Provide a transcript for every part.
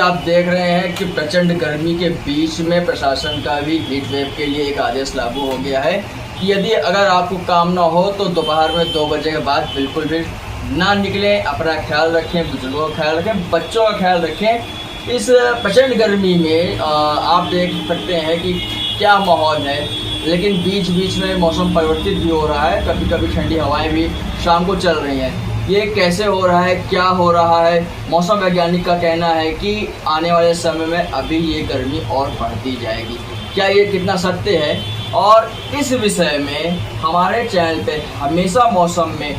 आप देख रहे हैं कि प्रचंड गर्मी के बीच में प्रशासन का भी हीट वेव के लिए एक आदेश लागू हो गया है कि यदि अगर आपको काम ना हो तो दोपहर में 2 बजे के बाद बिल्कुल भी ना निकलें। अपना ख्याल रखें, बुजुर्गों का ख्याल रखें, बच्चों का ख्याल रखें। इस प्रचंड गर्मी में आप देख सकते हैं कि क्या माहौल है, लेकिन बीच बीच में मौसम परिवर्तित भी हो रहा है। कभी कभी ठंडी हवाएं भी शाम को चल रही हैं। ये कैसे हो रहा है, क्या हो रहा है? मौसम वैज्ञानिक का कहना है कि आने वाले समय में अभी ये गर्मी और बढ़ती जाएगी। क्या ये कितना सत्य है? और इस विषय में हमारे चैनल पे हमेशा मौसम में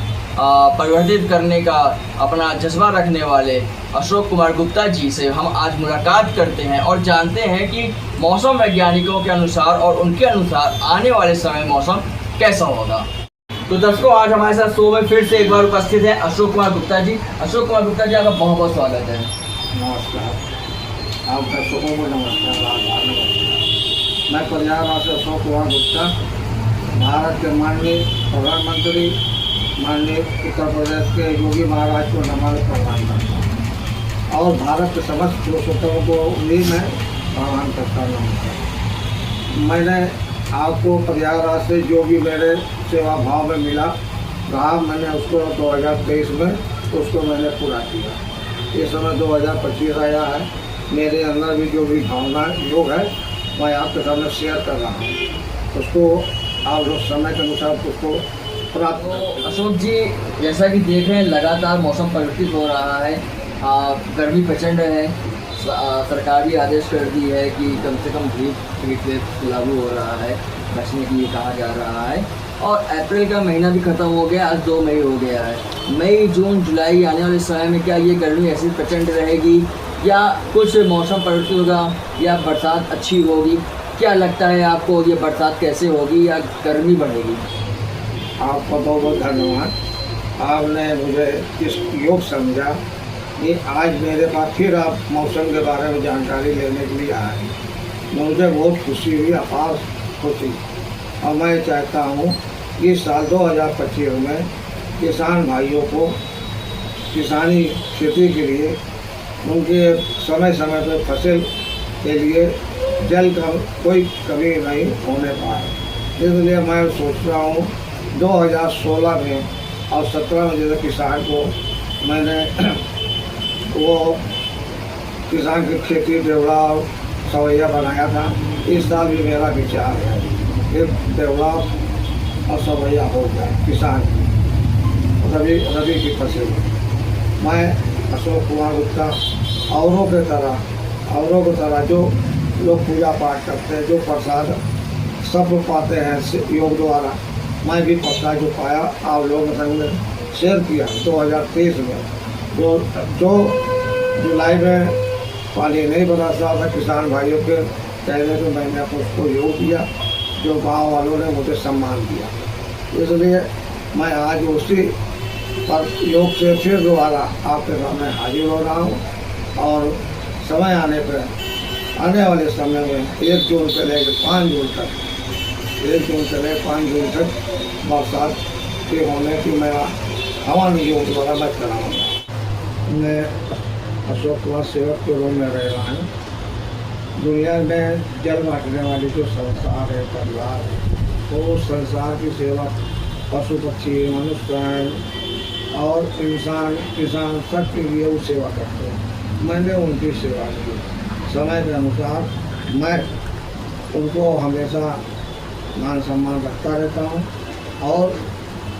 परिवर्तित करने का अपना जज्बा रखने वाले अशोक कुमार गुप्ता जी से हम आज मुलाकात करते हैं और जानते हैं कि मौसम वैज्ञानिकों के अनुसार और उनके अनुसार आने वाले समय मौसम कैसा होगा। तो दर्शकों, आज हमारे साथ शो में फिर से एक बार उपस्थित है अशोक कुमार गुप्ता जी। अशोक कुमार गुप्ता जी, आपका बहुत बहुत स्वागत है। नमस्कार, आप दर्शकों को नमस्कार। मैं प्रयागराज से अशोक कुमार गुप्ता, भारत के माननीय प्रधानमंत्री माननीय उत्तर प्रदेश के योगी महाराज को नमन प्रदान करता हूँ और भारत के समस्त पुरुषोत्तमों को भी मैं प्रदान करता हूँ। मैंने आपको प्रयागराज से जो भी मेरे सेवा भाव में मिला रहा, मैंने उसको 2023 में उसको मैंने पूरा किया। इस समय 2025 आया है, मेरे अंदर भी जो भी भावना योग है मैं आपके सामने शेयर कर रहा हूँ। उसको आप लोग समय के अनुसार उसको प्राप्त। तो अशोक जी, जैसा कि देख रहे हैं लगातार मौसम परिवर्तित हो रहा है, गर्मी प्रचंड है। सरकार भी आदेश कर दी है कि कम से कम हीट वेव लागू हो रहा है, बचने के लिए कहा जा रहा है। और अप्रैल का महीना भी ख़त्म हो गया, आज 2 मई हो गया है। मई, जून, जुलाई आने वाले समय में क्या ये गर्मी ऐसी प्रचंड रहेगी या कुछ मौसम परिवर्तित होगा या बरसात अच्छी होगी? क्या लगता है आपको, ये बरसात कैसे होगी या गर्मी बढ़ेगी? आपका बहुत बहुत धन्यवाद। आपने मुझे इस योग समझा कि आज मेरे पास फिर आप मौसम के बारे में जानकारी लेने के लिए आए। मुझे बहुत खुशी हुई, अपार खुशी। और मैं चाहता हूँ कि साल 2025 में किसान भाइयों को किसानी खेती के लिए उनके समय समय पर फसल के लिए जल का कोई कमी नहीं होने पाए। इसलिए मैं सोच रहा हूँ 2016 में और 17 में जैसे किसान को मैंने वो किसान की खेती देवड़ा और सवैया बनाया था। इस साल भी मेरा विचार है कि देवड़ा और सवैया हो जाए किसान की रबी की फसल। मैं अशोक कुमार गुप्ता औरों की तरह जो लोग पूजा पाठ करते हैं, जो प्रसाद सब पाते हैं योग द्वारा, मैं भी प्रसाद जो पाया आप लोगों के संग में शेयर किया 2023 में। जो जुलाई में पानी नहीं बरसा था किसान भाइयों के कहने पे मैंने उसको योग दिया, जो गांव वालों ने मुझे सम्मान दिया। इसलिए मैं आज उसी पर योग से फिर दोबारा आपके सामने हाजिर हो रहा हूँ। और समय आने पर आने वाले समय में 1 जून से लेकर 5 जून तक 1 जून से लेकर 5 जून तक बरसात के होने की मेरा हवन योग द्वारा मैं कराऊँगा। मैं अशोक कुमार सेवक के रूप में रह रहा हूँ। दुनिया में जल बांटने वाली जो संसार है, परिवार है, वो संसार की सेवा पशु पक्षी, मनुष्य प्राण और इंसान किसान सबके लिए वो सेवा करते हैं। मैंने उनकी सेवा की, समय के अनुसार मैं उनको हमेशा मान सम्मान रखता रहता हूँ। और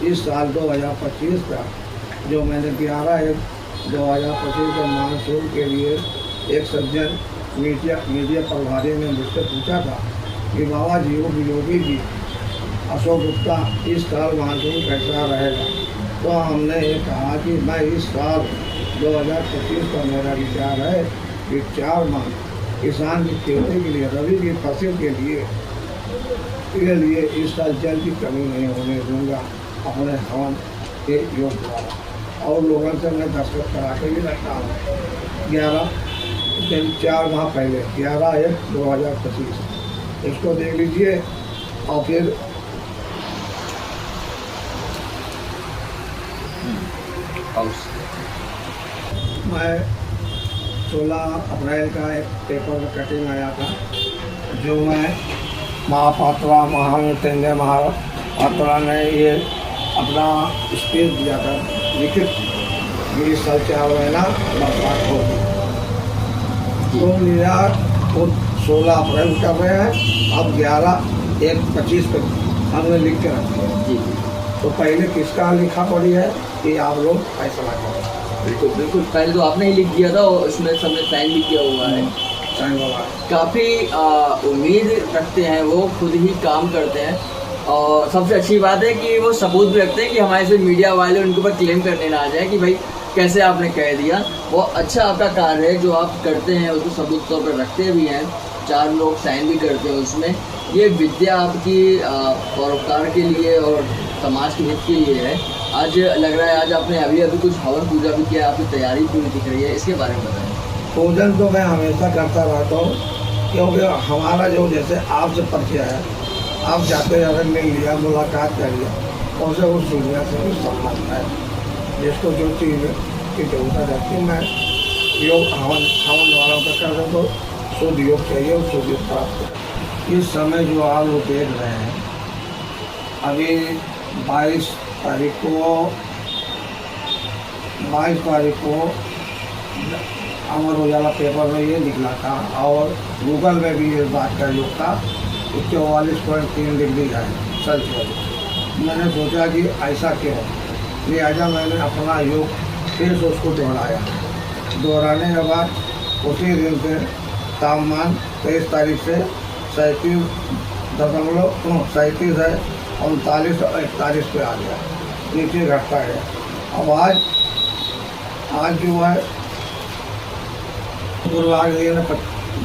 इस साल 2025 का जो मैंने 11/1/2025 के मानसून के लिए एक सज्जन मीडिया प्रभारी ने मुझसे पूछा था कि बाबा जी योगी जी अशोक गुप्ता इस साल मानसून कैसा रहेगा। तो हमने ये कहा कि मैं इस साल 2025 का मेरा विचार है कि 4 माह किसान की खेती के लिए, रबी की फसल के लिए इस साल जल की कमी नहीं होने दूंगा अपने हवन के योग द्वारा। और लोगों से मैं दस्तखत करा के भी रखता हूँ 4 माह पहले 11/1/2025। इसको देख लीजिए। और फिर मैं 16 अप्रैल का एक पेपर में कटिंग आया था, जो मैं महापात्रा महामृत्युंजय महापात्रा ने ये अपना स्पीच दिया था लिखित 20 साल 4 महीना बर्बाद हो गई। तो निर्यात को 16 अप्रैल कर रहे हैं, अब 11/1/25 पे हमने लिख के रखी है। जी तो पहले किसका लिखा पड़ी है कि आप लोग फैसला करें। बिल्कुल बिल्कुल, पहले तो आपने ही लिख दिया था और उसमें सबने साइन भी किया हुआ है। साइन वाला काफ़ी उम्मीद रखते हैं, वो खुद ही काम करते हैं और सबसे अच्छी बात है कि वो सबूत भी रखते हैं कि हमारे से मीडिया वाले उनके ऊपर क्लेम करने ना आ जाए कि भाई कैसे आपने कह दिया। वो अच्छा आपका कार्य है जो आप करते हैं, उसको सबूत तौर पर रखते भी हैं, 4 लोग साइन भी करते हैं उसमें। ये विद्या आपकी परोपकार के लिए और समाज के हित के लिए है। आज लग रहा है आज आपने अभी कुछ हवन पूजा भी किया, आपकी तैयारी पूरी दिख रही है, इसके बारे में बताएं। पूजन तो मैं हमेशा करता रहता हूँ, क्योंकि हमारा जो जैसे आपसे परिचय है, आप जाते जाते मिल लिया, मुलाकात कर लिया, उनसे उस दुनिया से भी संबंध है। जिसको जो चीज़ की जरूरत रहती है, मैं योग हवन वालों का कर रहा तो शुद्ध योग चाहिए और शुद्ध योग प्राप्त है। इस समय जो आप लोग देख रहे हैं, अभी 22 तारीख को अमर उजाला पेपर में ये निकला था और गूगल में भी इस बात का योग था 44.3 डिग्री है सेल्सियस। मैंने सोचा कि ऐसा क्यों, लिहाजा मैंने अपना योग फिर से उसको दोहराया। दोहराने के बाद उसी दिन से तापमान 23 तारीख से 37 है 39 और 41 पे आ गया, नीचे घटता है। अब आज जो है गुरुवार दिन है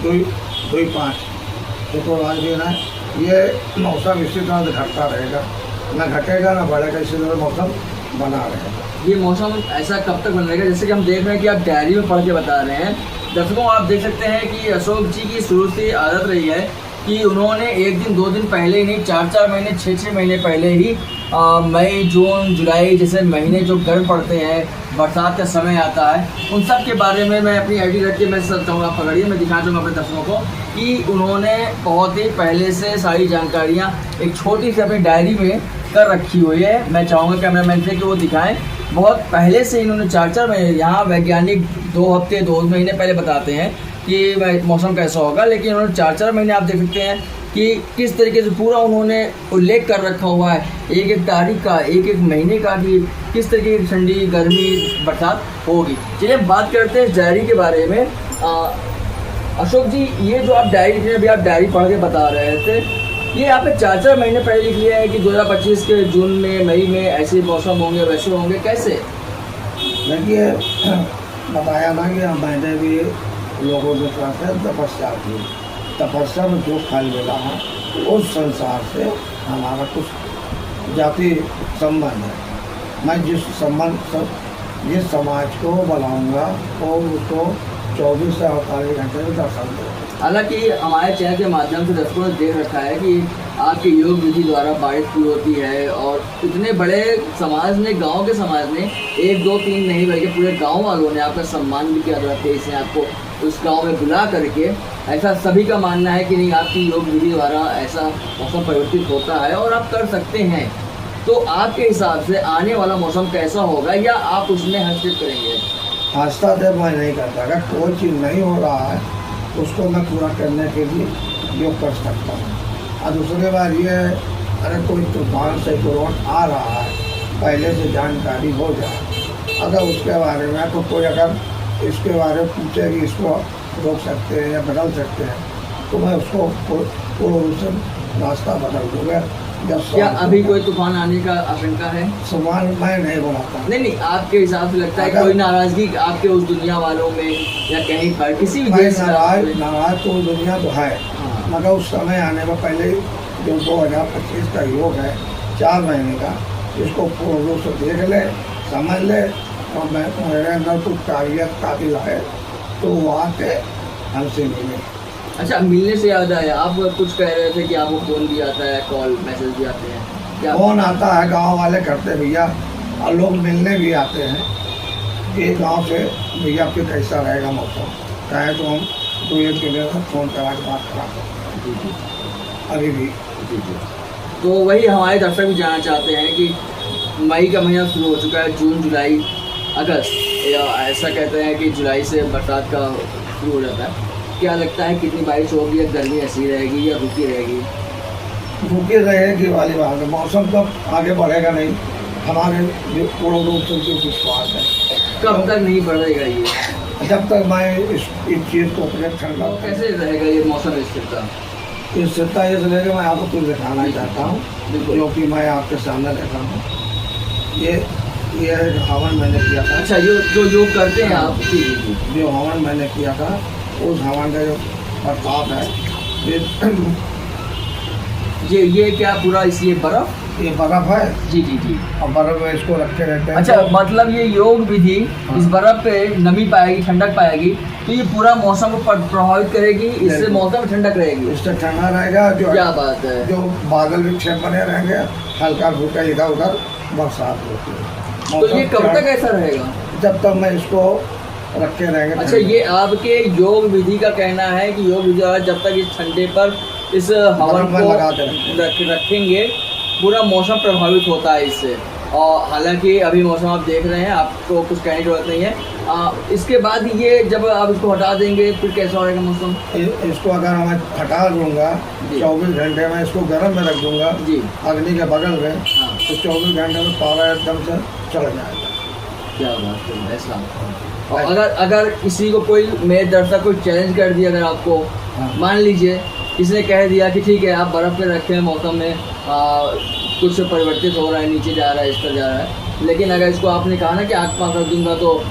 2-5 शुक्रवार दिन है, ये मौसम इसी तरह से घटता रहेगा, ना घटेगा ना बढ़ेगा, इसी तरह मौसम बना रहेगा। ये मौसम ऐसा कब तक बन रहेगा? जैसे कि हम देख रहे हैं कि आप डायरी में पढ़ के बता रहे हैं दर्शकों, आप देख सकते हैं कि अशोक जी की शुरू से आदत रही है कि उन्होंने 1 दिन 2 दिन पहले ही नहीं, 4-4 महीने 6-6 महीने पहले ही मई जून जुलाई जैसे महीने जो गर्म पड़ते हैं, बरसात का समय आता है, उन सब के बारे में मैं अपनी आईडी रख के मैं सर चाहूँगा, आप पकड़िए, मैं दिखा चाहूँगा अपने दर्शकों को कि उन्होंने बहुत ही पहले से सारी जानकारियाँ एक छोटी सी अपनी डायरी में कर रखी हुई है। मैं चाहूँगा कैमरामैन से कि वो दिखाएं। बहुत पहले से इन्होंने 4-4 महीने, यहाँ वैज्ञानिक 2 हफ्ते 2 महीने पहले बताते हैं कि मौसम कैसा होगा, लेकिन उन्होंने 4-4 महीने आप देख सकते हैं कि किस तरीके से पूरा उन्होंने उल्लेख कर रखा हुआ है एक एक तारीख का, एक एक महीने का कि किस तरीके की ठंडी गर्मी बरसात होगी। चलिए बात करते हैं इस डायरी के बारे में। अशोक जी, ये जो आप डायरी अभी आप डायरी पढ़ के बता रहे थे, ये आपने 4-4 महीने पहले लिख लिया है कि 2025 के जून में मई में ऐसे मौसम होंगे, वैसे होंगे, कैसे? देखिए, बताया ना कि मैंने भी लोगों के साथ तपस्या की, तपस्या में जो फल मिला है उस संसार से हमारा कुछ जाति संबंध है। मैं जिस समाज को बुलाऊंगा वो उसको 24 से 48 घंटे में दर्शन दूँ। हालांकि हमारे चैनल के माध्यम से दर्शकों ने देख रखा है कि आपके योग विधि द्वारा बारिश भी होती है और इतने बड़े समाज ने, गांव के समाज ने 1 2 3 नहीं बल्कि पूरे गांव वालों ने आपका सम्मान भी किया था, इसने आपको उस गांव में बुला करके। ऐसा सभी का मानना है कि नहीं, आपकी योग विधि द्वारा ऐसा मौसम परिवर्तित होता है और आप कर सकते हैं। तो आपके हिसाब से आने वाला मौसम कैसा होगा या आप उसमें हस्तक्षेप करेंगे? हस्तक्षेप मैं नहीं करता, अगर कोई चीज़ नहीं हो रहा है उसको मैं पूरा करने के लिए योग कर सकता हूँ। और दूसरी बात ये है, अगर कोई तूफान साइक्लोन आ रहा है पहले से जानकारी हो जाए, अगर उसके बारे में तो कोई अगर इसके बारे में पूछे कि इसको रोक सकते हैं या बदल सकते हैं, तो मैं उसको पूर्ण रूप से रास्ता बदल दूँगा। क्या अभी कोई तूफान आने का आशंका है? सवाल मैं नहीं बनाता। नहीं, आपके हिसाब से लगता है कोई नाराजगी आपके उस दुनिया वालों में या कहीं पर किसी भी देश से? नाराज तो दुनिया तो है, मगर उस समय आने में पहले जो 2025 का योग है 4 महीने का, इसको पूर्ण रूप से देख ले, समझ ले, और मेरे अंदर कुछ काबिलियत काबिल है तो वो आके हमसे मिले। अच्छा, मिलने से याद आया, आप कुछ कह रहे थे कि आपको फ़ोन भी आता है, कॉल मैसेज भी आते हैं, क्या? फ़ोन आता है, गांव वाले करते भैया, और लोग मिलने भी आते हैं कि गांव से भैया पे कैसा रहेगा मौसम, चाहे तो हम 2-1 किलो का फ़ोन करा के बात करा सकते जी जी हैं अभी भी। जी जी। तो वही हमारे दर्शक भी जानना चाहते हैं कि मई का महीना शुरू हो चुका है, जून जुलाई अगस्त, या ऐसा कहते हैं कि जुलाई से बरसात का शुरू हो जाता है। क्या लगता है कितनी बारिश होगी, या गर्मी ऐसी रहेगी या रुकी रहेगी? रुके रहेगी वाली बात है, मौसम तो आगे बढ़ेगा नहीं, हमारे जो पूर्ण रूप से जो विश्वास है। कब तक नहीं बढ़ेगा ये? जब तक मैं इस चीज़ को अपने ठंडा तो कैसे रहेगा ये मौसम स्थिरता? स्थिरता ये रहेगा, मैं आपको कुछ दिखाना चाहता हूँ बिल्कुल। जो कि मैं आपके सामने देखा हूँ। ये एक हवन मैंने किया था। अच्छा, जो योग करते हैं आप? जी जी जी। जो हवन मैंने किया था, उस हवन का जो प्रताप है, ये क्या पूरा इसलिए बर्फ? ये बर्फ है जी जी जी। और बर्फ में इसको रखे रहते हैं। अच्छा, मतलब ये योग विधि इस बर्फ पे नमी पाएगी, ठंडक पाएगी, तो ये पूरा मौसम को प्रभावित करेगी, इससे मौसम ठंडक रहेगी। इससे ठंडा रहेगा। जो क्या बात है। जो बादल भी छेद बने रहेंगे, हल्का फुल्का इधर उधर बरसात होती है। तो ये कब तक ऐसा रहेगा? जब तक मैं इसको रखे रहेंगे। अच्छा, ये आपके योग विधि का कहना है कि योग विधि द्वारा जब तक इस ठंडे पर इस हवन को रखेंगे, पूरा मौसम प्रभावित होता है इससे। और हालांकि अभी मौसम आप देख रहे हैं, आपको कुछ कहने की जरूरत नहीं है। इसके बाद ये जब आप इसको हटा देंगे फिर कैसा रहेगा मौसम? इसको अगर मैं हटा दूंगा 24 घंटे में, इसको गर्म में रख दूंगा जी अग्नि के बगल में, हाँ। तो 24 घंटे में पारा एकदम से चढ़ जाएगा। क्या बात है, ऐसा। और अगर किसी को कोई, मेरे दर्शक को चैलेंज कर दिया, अगर आपको मान लीजिए किसी ने कह दिया कि ठीक है आप बर्फ़ पे रखें, मौसम में कुछ परिवर्तित हो रहा है, नीचे जा रहा है, इस पर जा रहा है, लेकिन अगर इसको आपने कहा ना कि आग पास रख दूंगा तो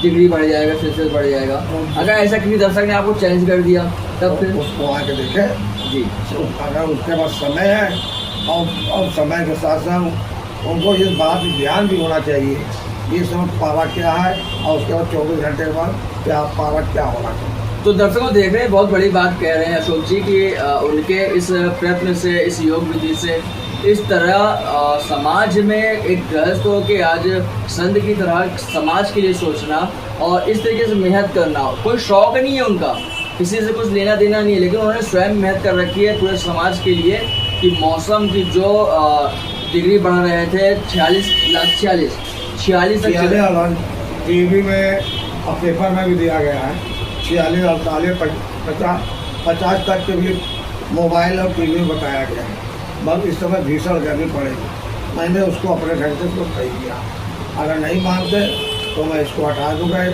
डिग्री बढ़ जाएगा, सेल्सियस बढ़ जाएगा, अगर ऐसा किसी दर्शक ने आपको चैलेंज कर दिया तब फिर उसको आके देखे जी। अगर उसके पास समय है और समय के साथ साथ उनको इस बात पर ध्यान भी होना चाहिए, ये समय पारा क्या है और उसके बाद 24 घंटे के बाद क्या पारा क्या होना चाहिए। तो दर्शकों देख रहे हैं, बहुत बड़ी बात कह रहे हैं अशोक जी कि उनके इस प्रयत्न से, इस योग विधि से, इस तरह समाज में एक गृहस्थ हो के आज संत की तरह समाज के लिए सोचना और इस तरीके से मेहनत करना, कोई शौक नहीं है उनका, किसी से कुछ लेना देना नहीं है, लेकिन उन्होंने स्वयं मेहनत कर रखी है पूरे समाज के लिए कि मौसम की जो डिग्री बढ़ रहे थे 46 टीवी में और पेपर में भी दिया गया है 46, 48, 50 तक के भी मोबाइल और टीवी में बताया गया है। बस इस समय भीषण गर्मी पड़ेगी। मैंने उसको अपने ढंग से उसको सही किया। अगर नहीं मानते तो मैं इसको हटा दूँगा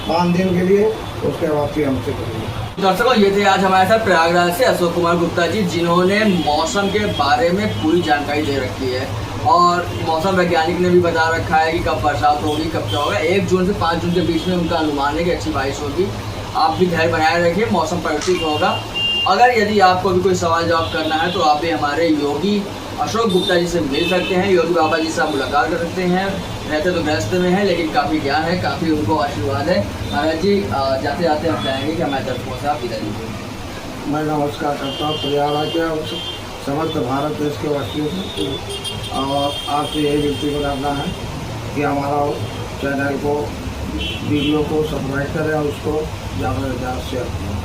5 दिन के लिए, उसके बाद फिर हमसे करेंगे। दर्शकों ये थे आज हमारे साथ प्रयागराज से अशोक कुमार गुप्ता जी, जिन्होंने मौसम के बारे में पूरी जानकारी दे रखी है और मौसम वैज्ञानिक ने भी बता रखा है कि कब बरसात होगी, कब क्या होगा। 1 जून से 5 जून के बीच में उनका अनुमान है कि अच्छी बारिश होगी। आप भी धैर्य बनाए रखिए, मौसम परिवर्तित होगा। अगर यदि आपको भी कोई सवाल जवाब करना है तो आप भी हमारे योगी अशोक गुप्ता जी से मिल सकते हैं। योगी बाबा जी से आप मुलाकात कर सकते हैं। रहते तो गृहस्थ में हैं, लेकिन काफ़ी ज्ञान है, काफ़ी उनको आशीर्वाद है। महाराज जी जाते जाते हम चाहेंगे कि हमारे दर्शकों से आप विदा दीजिए। मैं नमस्कार करता हूँ प्रयागराज के समस्त भारत देश के वासियों से, और आपसे यही विनती करना है कि हमारा चैनल को, वीडियो को सब्सक्राइब करें और उसको ज़्यादा से ज़्यादा शेयर करें।